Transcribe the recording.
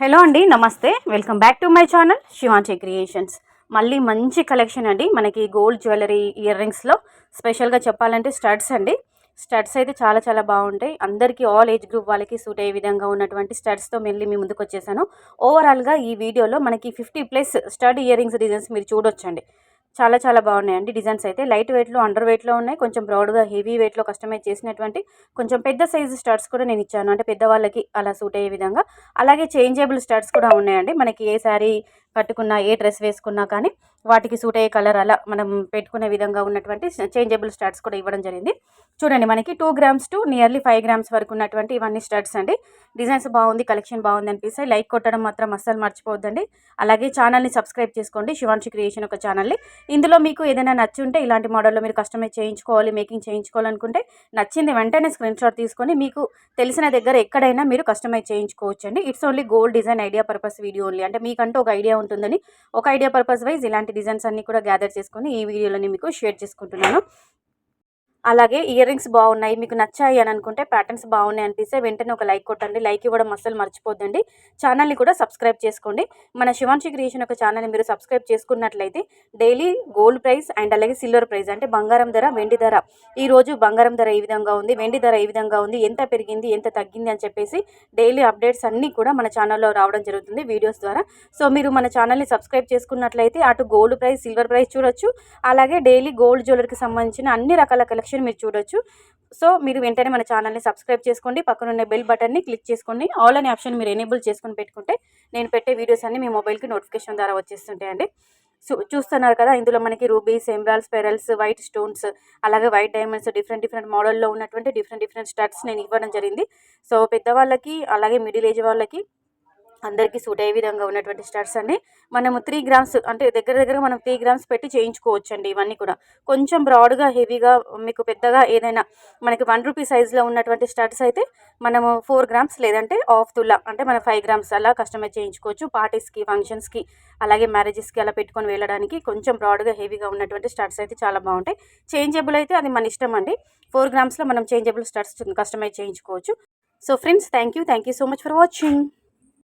Hello అండి, నమస్తే. Welcome back to my channel Shivanchi creations. మళ్ళీ మంచి కలెక్షన్ అండి. మనకి గోల్డ్ జ్యువెలరీ ఇయర్ రింగ్స్లో స్పెషల్గా చెప్పాలంటే స్టడ్స్ అండి. స్టడ్స్ అయితే చాలా చాలా బాగుంటాయి. అందరికీ ఆల్ ఏజ్ గ్రూప్ వాళ్ళకి సూట్ అయ్యే విధంగా ఉన్నటువంటి స్టడ్స్తో మళ్ళీ మీ ముందుకు వచ్చేసాను. ఓవరాల్గా ఈ వీడియోలో మనకి 50+ స్టడ్ ఇయర్ రింగ్స్ డిజైన్స్ మీరు చూడొచ్చండి. చాలా చాలా బాగున్నాయండి. డిజైన్స్ అయితే లైట్ వెయిట్లో, అండర్ వెయిట్లో ఉన్నాయి. కొంచెం బ్రాడ్గా హెవీ వెయిట్లో కస్టమైజ్ చేసినటువంటి కొంచెం పెద్ద సైజు స్టడ్స్ కూడా నేను ఇచ్చాను. అంటే పెద్దవాళ్ళకి అలా సూట్ అయ్యే విధంగా. అలాగే చేంజబుల్ స్టడ్స్ కూడా ఉన్నాయండి. మనకి ఏ శారీ కట్టుకున్నా, ఏ డ్రెస్ వేసుకున్నా కానీ వాటికి సూట్ అయ్యే కలర్ అలా మనం పెట్టుకునే విధంగా ఉన్నటువంటి చేంజబుల్ స్టడ్స్ కూడా ఇవ్వడం జరిగింది. చూడండి, మనకి 2 grams టు నియర్లీ 5 grams వరకు ఉన్నటువంటి ఇవన్నీ స్టడ్స్ అండి. డిజైన్స్ బాగుంది, కలెక్షన్ బాగుంది అనిపిస్తాయి. లైక్ కొట్టడం మాత్రం అస్సలు మర్చిపోవద్దండి. అలాగే ఛానల్ని సబ్స్క్రైబ్ చేసుకోండి, శివాంచి క్రియేషన్ ఒక ఛానల్ని. ఇందులో మీకు ఏదైనా నచ్చుంటే ఇలాంటి మోడల్లో మీరు కస్టమైజ్ చేయించుకోవాలి, మేకింగ్ చేయించుకోవాలనుకుంటే నచ్చింది వెంటనే స్క్రీన్ షాట్ తీసుకొని మీకు తెలిసిన దగ్గర ఎక్కడైనా మీరు కస్టమైజ్ చేయించుకోవచ్చండి. It's only gold design idea purpose video only. అంటే మీకంటూ ఒక ఐడియా ఉంటుందని ఒక ఐడియా పర్పస్ వైజ్ ఇలాంటి డిజైన్స్ అన్నీ కూడా గ్యాదర్ చేసుకొని ఈ వీడియోలోని మీకు షేర్ చేసుకుంటున్నాను. అలాగే ఇయర్ రింగ్స్ బాగున్నాయి, మీకు నచ్చాయి అని అనుకుంటే, ప్యాటర్న్స్ బాగున్నాయి అనిపిస్తే వెంటనే ఒక లైక్ కొట్టండి. లైక్ ఇవ్వడం అస్సలు మర్చిపోద్దండి. ఛానల్ని కూడా సబ్స్క్రైబ్ చేసుకోండి. మన శివాంచి క్రియేషన్ ఒక ఛానల్ని మీరు సబ్స్క్రైబ్ చేసుకున్నట్లయితే డైలీ గోల్డ్ ప్రైస్ అండ్ అలాగే సిల్వర్ ప్రైస్ అంటే బంగారం ధర, వెండి ధర, ఈరోజు బంగారం ధర ఏ విధంగా ఉంది, వెండి ధర ఏ విధంగా ఉంది, ఎంత పెరిగింది, ఎంత తగ్గింది అని చెప్పేసి డైలీ అప్డేట్స్ అన్నీ కూడా మన ఛానల్లో రావడం జరుగుతుంది వీడియోస్ ద్వారా. సో మీరు మన ఛానల్ని సబ్స్క్రైబ్ చేసుకున్నట్లయితే అటు గోల్డ్ ప్రైస్, సిల్వర్ ప్రైస్ చూడొచ్చు. అలాగే డైలీ గోల్డ్ జ్యువెలరీకి సంబంధించిన అన్ని రకాల కలెక్షన్ మీరు చూడొచ్చు. సో మీరు వెంటనే మన ఛానల్ని సబ్స్క్రైబ్ చేసుకోండి. పక్కనున్న బెల్ బటన్ని క్లిక్ చేసుకోండి. ఆల్ అనే ఆప్షన్ మీరు ఎనేబుల్ చేసుకొని పెట్టుకుంటే నేను పెట్టే వీడియోస్ అన్ని మీ మొబైల్కి నోటిఫికేషన్ ద్వారా వచ్చేస్తుంటాయండి. సో చూస్తున్నారు కదా, ఇందులో మనకి rubies, emeralds, pearls, white stones, అలాగే వైట్ డైమండ్స్, డిఫరెంట్ మోడల్లో ఉన్నటువంటి డిఫరెంట్ స్టడ్స్ నేను ఇవ్వడం జరిగింది. సో పెద్దవాళ్ళకి అలాగే మిడిల్ ఏజ్ వాళ్ళకి అందరికీ సూట్ అయ్యే విధంగా ఉన్నటువంటి స్టడ్స్ అండి. మనము 3 grams అంటే దగ్గర మనం 3 grams పెట్టి చేయించుకోవచ్చండి. ఇవన్నీ కూడా కొంచెం బ్రాడ్గా, హెవీగా, మీకు పెద్దగా ఏదైనా మనకి 1 rupee సైజులో ఉన్నటువంటి స్టడ్స్ అయితే మనము 4 grams లేదంటే హాఫ్ తులా అంటే మనం 5 grams అలా కస్టమైజ్ చేయించుకోవచ్చు. పార్టీస్కి, ఫంక్షన్స్కి, అలాగే మ్యారేజెస్కి అలా పెట్టుకొని వెళ్ళడానికి కొంచెం బ్రాడ్గా, హెవీగా ఉన్నటువంటి స్టడ్స్ అయితే చాలా బాగుంటాయి. చేంజబుల్ అయితే అది మన ఇష్టం అండి. 4 grams మనం చేంజబుల్ స్టడ్స్ కస్టమైజ్ చేయించుకోవచ్చు. So friends, thank you so much for watching.